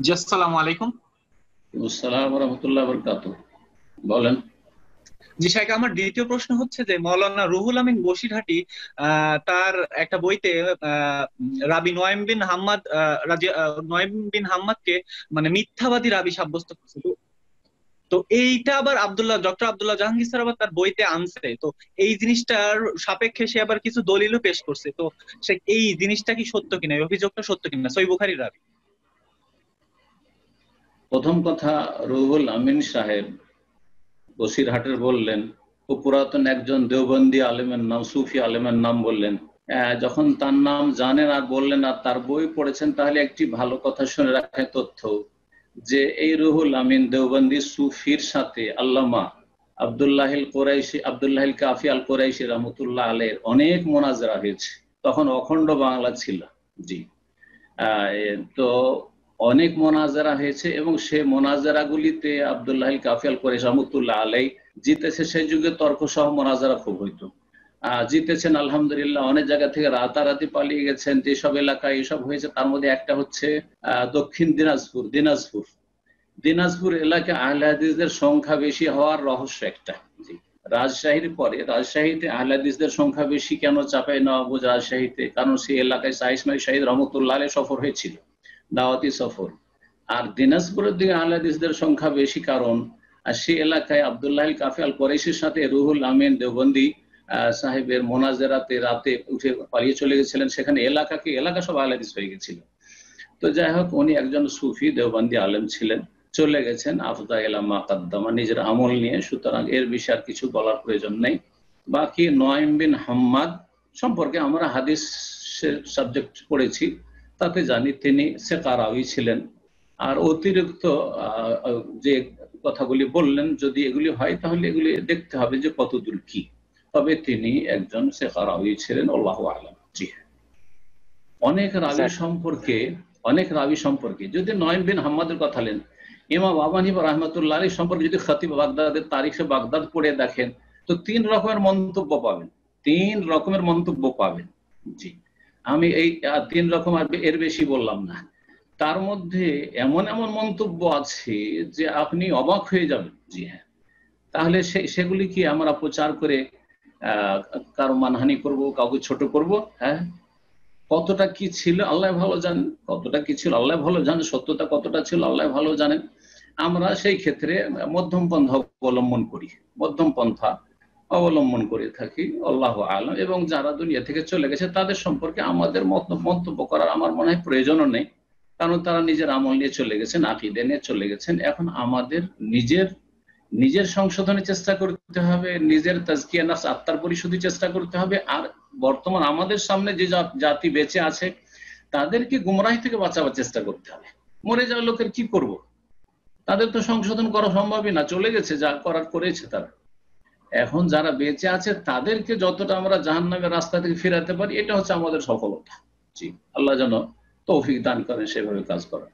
জি, আসসালামু আলাইকুম। আসসালাম রহমতুল্লাহ বরকাত। বলেন। জি শাইখ, আমার দ্বিতীয় প্রশ্ন হচ্ছে যে মাওলানা রুহুল আমিন বসিরহাটি তার একটা বইতে রাবি নঈম বিন হাম্মাদ নঈম বিন হাম্মাদকে মানে মিথ্যাবাদী রাবি সাব্যস্ত করছে। তো তো এইটা আবার ডক্টর আব্দুল্লাহ জাহাঙ্গীর স্যার আবার তার বইতে আনছে। তো এই জিনিসটার সাপেক্ষে সে আবার কিছু দলিলও পেশ করছে। তো সে এই জিনিসটা কি সত্য কিনা, এই অভিযোগটা সত্য কিনা, সহিহ বুখারীর রাবি। প্রথম কথা, রুহুল আমিন সাহেব বসিরহাটের বললেন, ও পুরাতন একজন দেওবন্দি আলেমের নাম, সুফি আলেমের নাম বললেন। যখন তার নাম জানেন আর বললেন আর তার বই পড়েছেন, তাহলে একটি ভালো কথা শুনে রাখার তথ্য যে এই রুহুল আমিন দেওবন্দি সুফির সাথে আল্লামা আব্দুল্লাহিল কাফি আল কোরাইশি রহমতুল্লাহ আলের অনেক মোনাজারা হয়েছে। তখন অখণ্ড বাংলা ছিল। জি। তো অনেক মোনাজারা হয়েছে এবং সে মোনাজারাগুলিতে আব্দুল্লাহিল কাফি আল কোরাইশি রহমতুল্লাহ আলাই জিতেছে। সেই যুগে তর্ক সহ মোনাজারা খুব হইতো। জিতেছেন আলহামদুলিল্লাহ। অনেক জায়গা থেকে রাতারাতি পালিয়ে গেছেন। যেসব এলাকায় এসব হয়েছে তার মধ্যে একটা হচ্ছে দক্ষিণ দিনাজপুর এলাকায় আহলে হাদিসদের সংখ্যা বেশি হওয়ার রহস্য একটা। জি। রাজশাহীর পরে রাজশাহীতে আহলে হাদিসদের সংখ্যা বেশি কেন? চাপাই নবাবগঞ্জ রাজশাহীতে, কারণ সেই এলাকায় শাহ ইসমাইল শাহিদ রহমতুল্লাহ আলাইহি সফর হয়েছিল, দাওয়াতি সফর। আর দিনাজপুরের দিকে আহলে হাদিসদের সংখ্যা বেশি, কারণ সেই এলাকায় আব্দুল্লাহিল কাফি আল কোরাইশির সাথে রুহুল আমিন দেওবন্দি সাহেবের মোনাজারাতে রাতে উঠে পালিয়ে চলে গেছিলেন। সেখানে এলাকা সব আহলে হাদিস হয়ে গেছিল। তো যাই হোক, উনি একজন সুফি দেওবন্দি আলেম ছিলেন, চলে গেছেন আফদা ইলা মা কাদ্দামা, নিজের আমল নিয়ে। সুতরাং এর বিষয়ে আর কিছু বলার প্রয়োজন নেই। বাকি নঈম বিন হাম্মাদ সম্পর্কে আমরা হাদিসের সাবজেক্ট পড়েছি, তাতে জানি তিনি সিকা রাওয়ী ছিলেন। আর অতিরিক্ত যে কথাগুলি বললেন, যদি এগুলি হয় তাহলে এগুলি দেখতে হবে যে কতদূর কি। তবে তিনি একজন সিকা রাওয়ী ছিলেন, আল্লাহু আ'লাম। জি। অনেক রাবি সম্পর্কে যদি নঈম বিন হাম্মাদের কথা নেন, ইমাম আবু হানিফা রাহমাতুল্লাহ আলাইহি সম্পর্কে যদি খতিব বাগদাদের তারিখে বাগদাদ পড়ে দেখেন, তো 3 রকমের মন্তব্য পাবেন। জি। আমি এই 3 রকম আর এর বেশি বললাম না। তার মধ্যে এমন এমন মন্তব্য আছে যে আপনি অবাক হয়ে যাবেন। জি হ্যাঁ। তাহলে সেগুলি কি আমরা প্রচার করে কারো মানহানি করব, কাউকে ছোট করব? হ্যাঁ। কতটা কি ছিল আল্লাহ ভালো জানেন, সত্যতা কতটা ছিল আল্লাহ ভালো জানেন। আমরা সেই ক্ষেত্রে মধ্যম পন্থা অবলম্বন করে থাকি, আল্লাহু আ'লাম। এবং যারা দুনিয়া থেকে চলে গেছে তাদের সম্পর্কে আমাদের মন্তব্য করার আমার মনে হয় প্রয়োজনও নেই, কারণ তারা নিজের আমল নিয়ে চলে গেছেন, আকীদা নিয়ে চলে গেছেন। এখন আমাদের নিজের সংশোধনের চেষ্টা করতে হবে, নিজের তাজকিয়া নাফস, আত্মার পরিশুদ্ধি চেষ্টা করতে হবে। আর বর্তমান আমাদের সামনে যে জাতি বেঁচে আছে তাদেরকে গুমরাহি থেকে বাঁচাবার চেষ্টা করতে হবে। মরে যাওয়া লোকের কি করব? তাদের তো সংশোধন করা সম্ভবই না, চলে গেছে, যা করার করেছে তারা। এখন যারা বেঁচে আছে তাদেরকে যতটা আমরা জাহান্নামের রাস্তা থেকে ফেরাতে পারি, এটা হচ্ছে আমাদের সফলতা। জি। আল্লাহ যেন তৌফিক দান করেন সেভাবে কাজ করার।